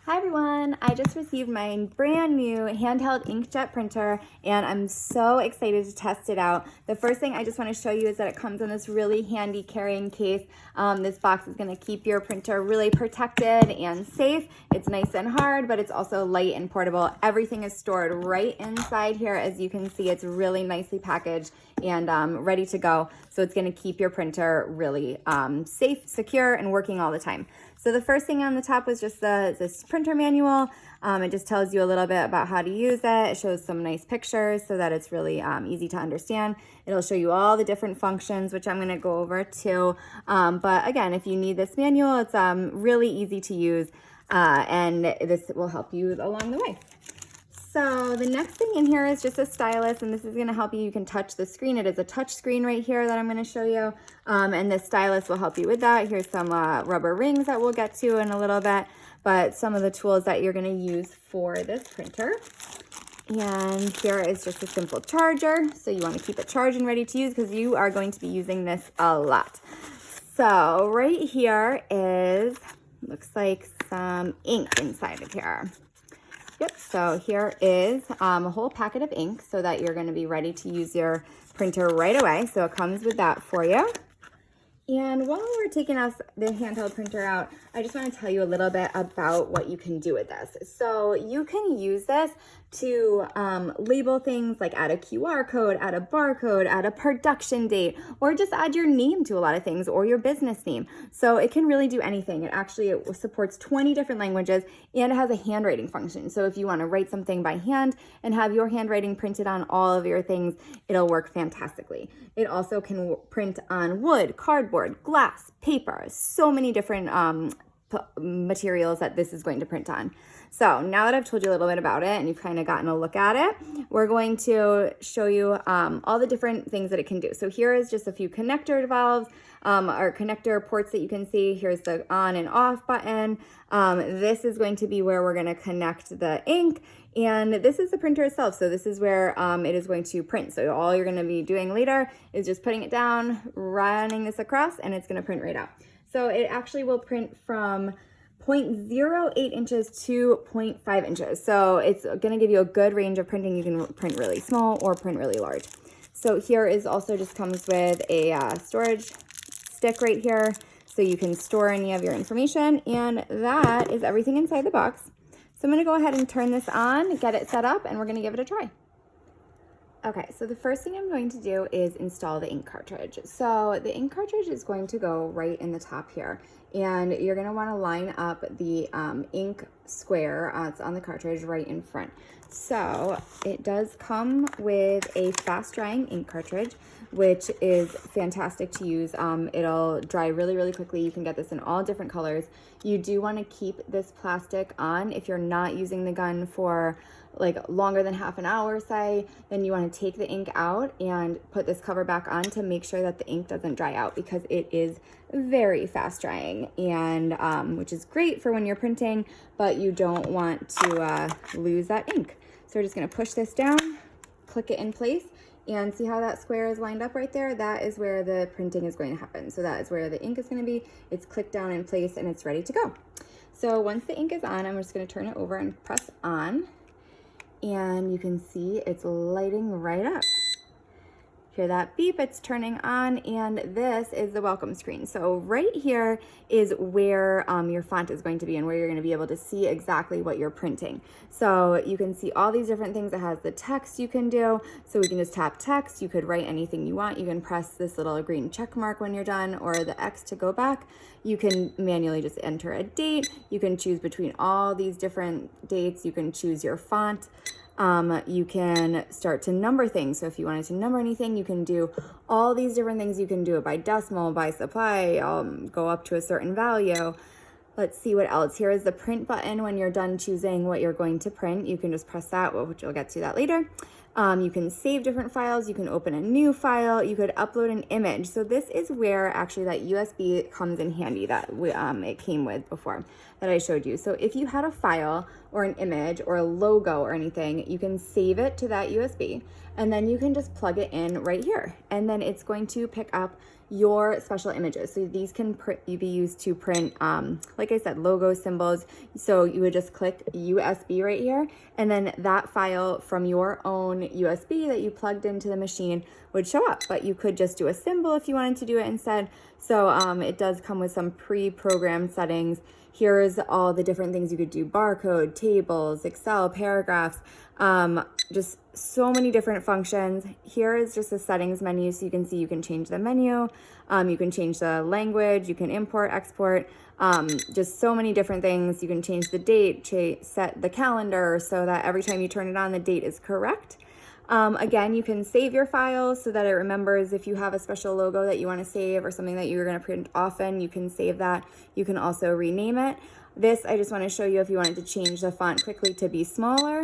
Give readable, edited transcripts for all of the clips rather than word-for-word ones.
Hi everyone, I just received my brand new handheld inkjet printer and I'm so excited to test it out. The first thing I just want to show you is that it comes in this really handy carrying case. This box is going to keep your printer really protected and safe. It's nice and hard, but it's also light and portable. Everything is stored right inside here. As you can see, it's really nicely packaged and ready to go. So it's going to keep your printer really safe, secure, and working all the time. So the first thing on the top was just this printer manual. It just tells you a little bit about how to use it. It shows some nice pictures so that it's really easy to understand. It'll show you all the different functions, which I'm going to go over too. But again, if you need this manual, it's really easy to use and this will help you along the way. So the next thing in here is just a stylus, and this is going to help you. You can touch the screen. It is a touch screen right here that I'm going to show you, and this stylus will help you with that. Here's some rubber rings that we'll get to in a little bit, but some of the tools that you're going to use for this printer. And here is just a simple charger, so you want to keep it charged and ready to use because you are going to be using this a lot. So right here is, looks like some ink inside of here. Yep, so here is a whole packet of ink so that you're going to be ready to use your printer right away. So it comes with that for you. And while we're taking the handheld printer out, I just want to tell you a little bit about what you can do with this. So you can use this to label things, like add a QR code, add a barcode, add a production date, or just add your name to a lot of things or your business name. So it can really do anything. It supports 20 different languages and it has a handwriting function. So if you want to write something by hand and have your handwriting printed on all of your things, it'll work fantastically. It also can print on wood, cardboard, glass, paper, so many different materials that this is going to print on. So now that I've told you a little bit about it and you've kind of gotten a look at it, we're going to show you all the different things that it can do. So here is just a few connector valves or connector ports that you can see. Here's the on and off button. This is going to be where we're going to connect the ink, and this is the printer itself. So this is where it is going to print. So all you're going to be doing later is just putting it down, running this across, and it's going to print right out. So it actually will print from 0.08 inches to 0.5 inches. So it's going to give you a good range of printing. You can print really small or print really large. So here is also just comes with a storage stick right here, so you can store any of your information, and that is everything inside the box. So I'm going to go ahead and turn this on, get it set up, and we're going to give it a try. Okay, so the first thing I'm going to do is install the ink cartridge. So the ink cartridge is going to go right in the top here, and you're going to want to line up the ink square it's on the cartridge right in front. So it does come with a fast drying ink cartridge, which is fantastic to use. It'll dry really, really quickly. You can get this in all different colors. You do want to keep this plastic on. If you're not using the gun for like longer than half an hour, say, then you want to take the ink out and put this cover back on to make sure that the ink doesn't dry out, because it is very fast drying, and which is great for when you're printing, but you don't want to lose that ink. So we're just going to push this down, click it in place, and see how that square is lined up right there? That is where the printing is going to happen. So that is where the ink is going to be. It's clicked down in place and it's ready to go. So once the ink is on, I'm just going to turn it over and press on. And you can see it's lighting right up. Hear that beep, it's turning on, and this is the welcome screen. So right here is where your font is going to be and where you're going to be able to see exactly what you're printing. So you can see all these different things. It has the text you can do. So we can just tap text. You could write anything you want. You can press this little green check mark when you're done, or the X to go back. You can manually just enter a date. You can choose between all these different dates. You can choose your font. You can start to number things. So if you wanted to number anything, you can do all these different things. You can do it by decimal, by supply, go up to a certain value. Let's see what else. Here is the print button. When you're done choosing what you're going to print, you can just press that, which we'll get to that later. You can save different files. You can open a new file. You could upload an image. So this is where actually that USB comes in handy that it came with before that I showed you. So if you had a file or an image or a logo or anything, you can save it to that USB, and then you can just plug it in right here. And then it's going to pick up your special images. So these can be used to print, like I said, logo symbols. So you would just click USB right here, and then that file from your own USB that you plugged into the machine would show up. But you could just do a symbol if you wanted to do it instead. So it does come with some pre-programmed settings. Here's all the different things you could do: barcode, tables, Excel, paragraphs, just so many different functions. Here is just a settings menu, so you can see you can change the menu, you can change the language, you can import, export, just so many different things. You can change the date, set the calendar so that every time you turn it on, the date is correct. Again, you can save your files so that it remembers if you have a special logo that you want to save or something that you're going to print often, you can save that. You can also rename it. This, I just want to show you if you wanted to change the font quickly to be smaller,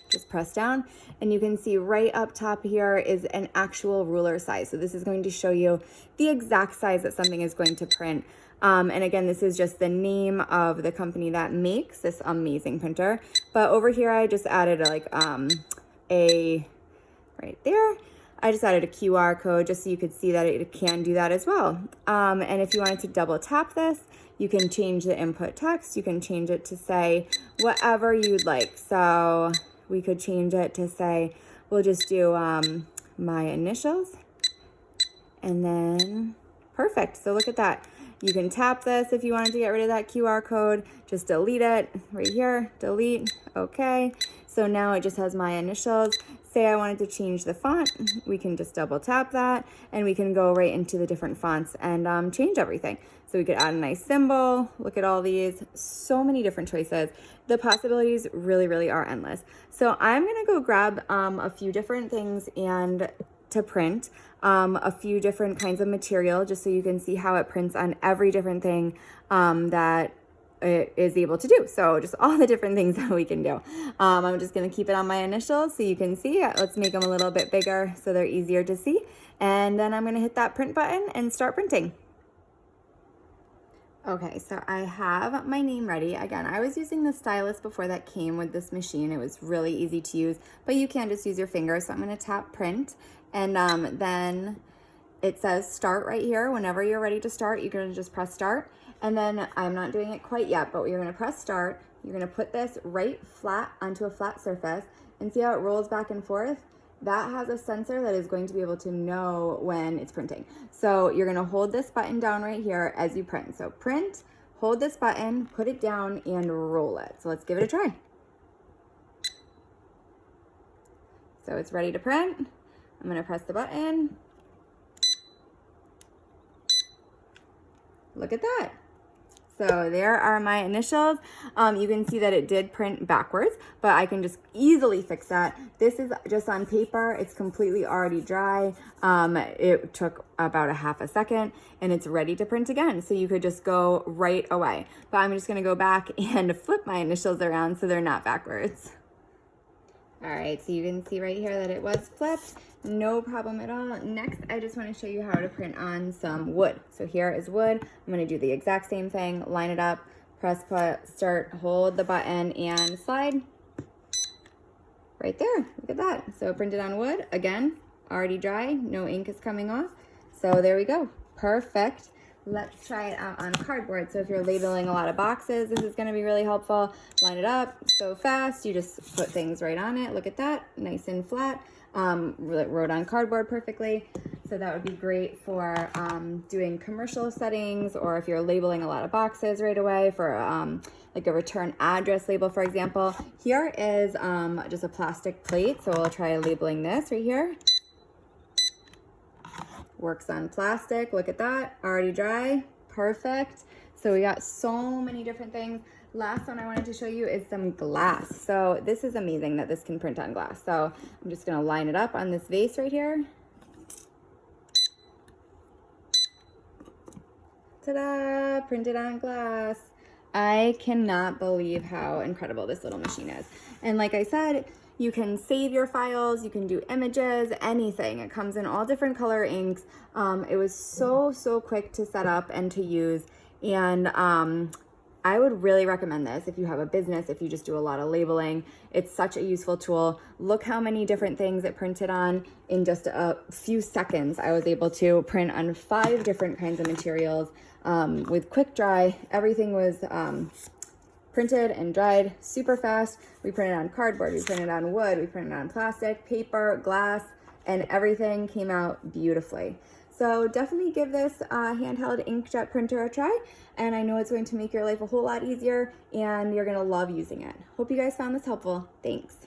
just press down, and you can see right up top here is an actual ruler size. So this is going to show you the exact size that something is going to print. And again, this is just the name of the company that makes this amazing printer. But over here, I just added like right there, I just added a QR code just so you could see that it can do that as well. And if you wanted to double tap this, you can change the input text. You can change it to say whatever you'd like. So we could change it to say, we'll just do my initials, and then perfect. So look at that. You can tap this if you wanted to get rid of that QR code, just delete it right here, delete, okay. So now it just has my initials. Say I wanted to change the font, we can just double tap that, and we can go right into the different fonts and change everything. So we could add a nice symbol. Look at all these, so many different choices. The possibilities really, really are endless. So I'm gonna go grab a few different things and to print a few different kinds of material, just so you can see how it prints on every different thing that it is able to do. So just all the different things that we can do. I'm just going to keep it on my initials so you can see. Let's make them a little bit bigger so they're easier to see. And then I'm going to hit that print button and start printing. Okay, so I have my name ready. Again, I was using the stylus before that came with this machine. It was really easy to use, but you can just use your finger. So I'm going to tap print, and then it says start right here. Whenever you're ready to start, you're going to just press start. And then I'm not doing it quite yet, but you're going to press start. You're going to put this right flat onto a flat surface, and see how it rolls back and forth? That has a sensor that is going to be able to know when it's printing. So you're going to hold this button down right here as you print. So print, hold this button, put it down, and roll it. So let's give it a try. So it's ready to print. I'm going to press the button. Look at that. So there are my initials. You can see that it did print backwards, but I can just easily fix that. This is just on paper. It's completely already dry. It took about a half a second, and it's ready to print again. So you could just go right away. But I'm just gonna go back and flip my initials around so they're not backwards. All right, so you can see right here that it was flipped. No problem at all. Next, I just want to show you how to print on some wood. So here is wood. I'm going to do the exact same thing. Line it up, press start, hold the button, and slide. Right there. Look at that. So printed on wood. Again, already dry. No ink is coming off. So there we go. Perfect. Let's try it out on cardboard. So if you're labeling a lot of boxes, this is going to be really helpful. Line it up so fast. You just put things right on it. Look at that. Nice and flat. Wrote on cardboard perfectly. So that would be great for doing commercial settings, or if you're labeling a lot of boxes right away for like a return address label, for example. Here is just a plastic plate. So we'll try labeling this right here. Works on plastic. Look at that. Already dry. Perfect. So we got so many different things. Last one I wanted to show you is some glass. So this is amazing that this can print on glass. So I'm just going to line it up on this vase right here. Ta-da! Printed on glass. I cannot believe how incredible this little machine is. And like I said, You can save your files, you can do images, anything. It comes in all different color inks. It was so quick to set up and to use. And I would really recommend this if you have a business, if you just do a lot of labeling. It's such a useful tool. Look how many different things it printed on in just a few seconds. I was able to print on 5 different kinds of materials with quick dry. Everything was printed and dried super fast. We printed on cardboard, we printed on wood, we printed on plastic, paper, glass, and everything came out beautifully. So definitely give this handheld inkjet printer a try, and I know it's going to make your life a whole lot easier and you're gonna love using it. Hope you guys found this helpful. Thanks.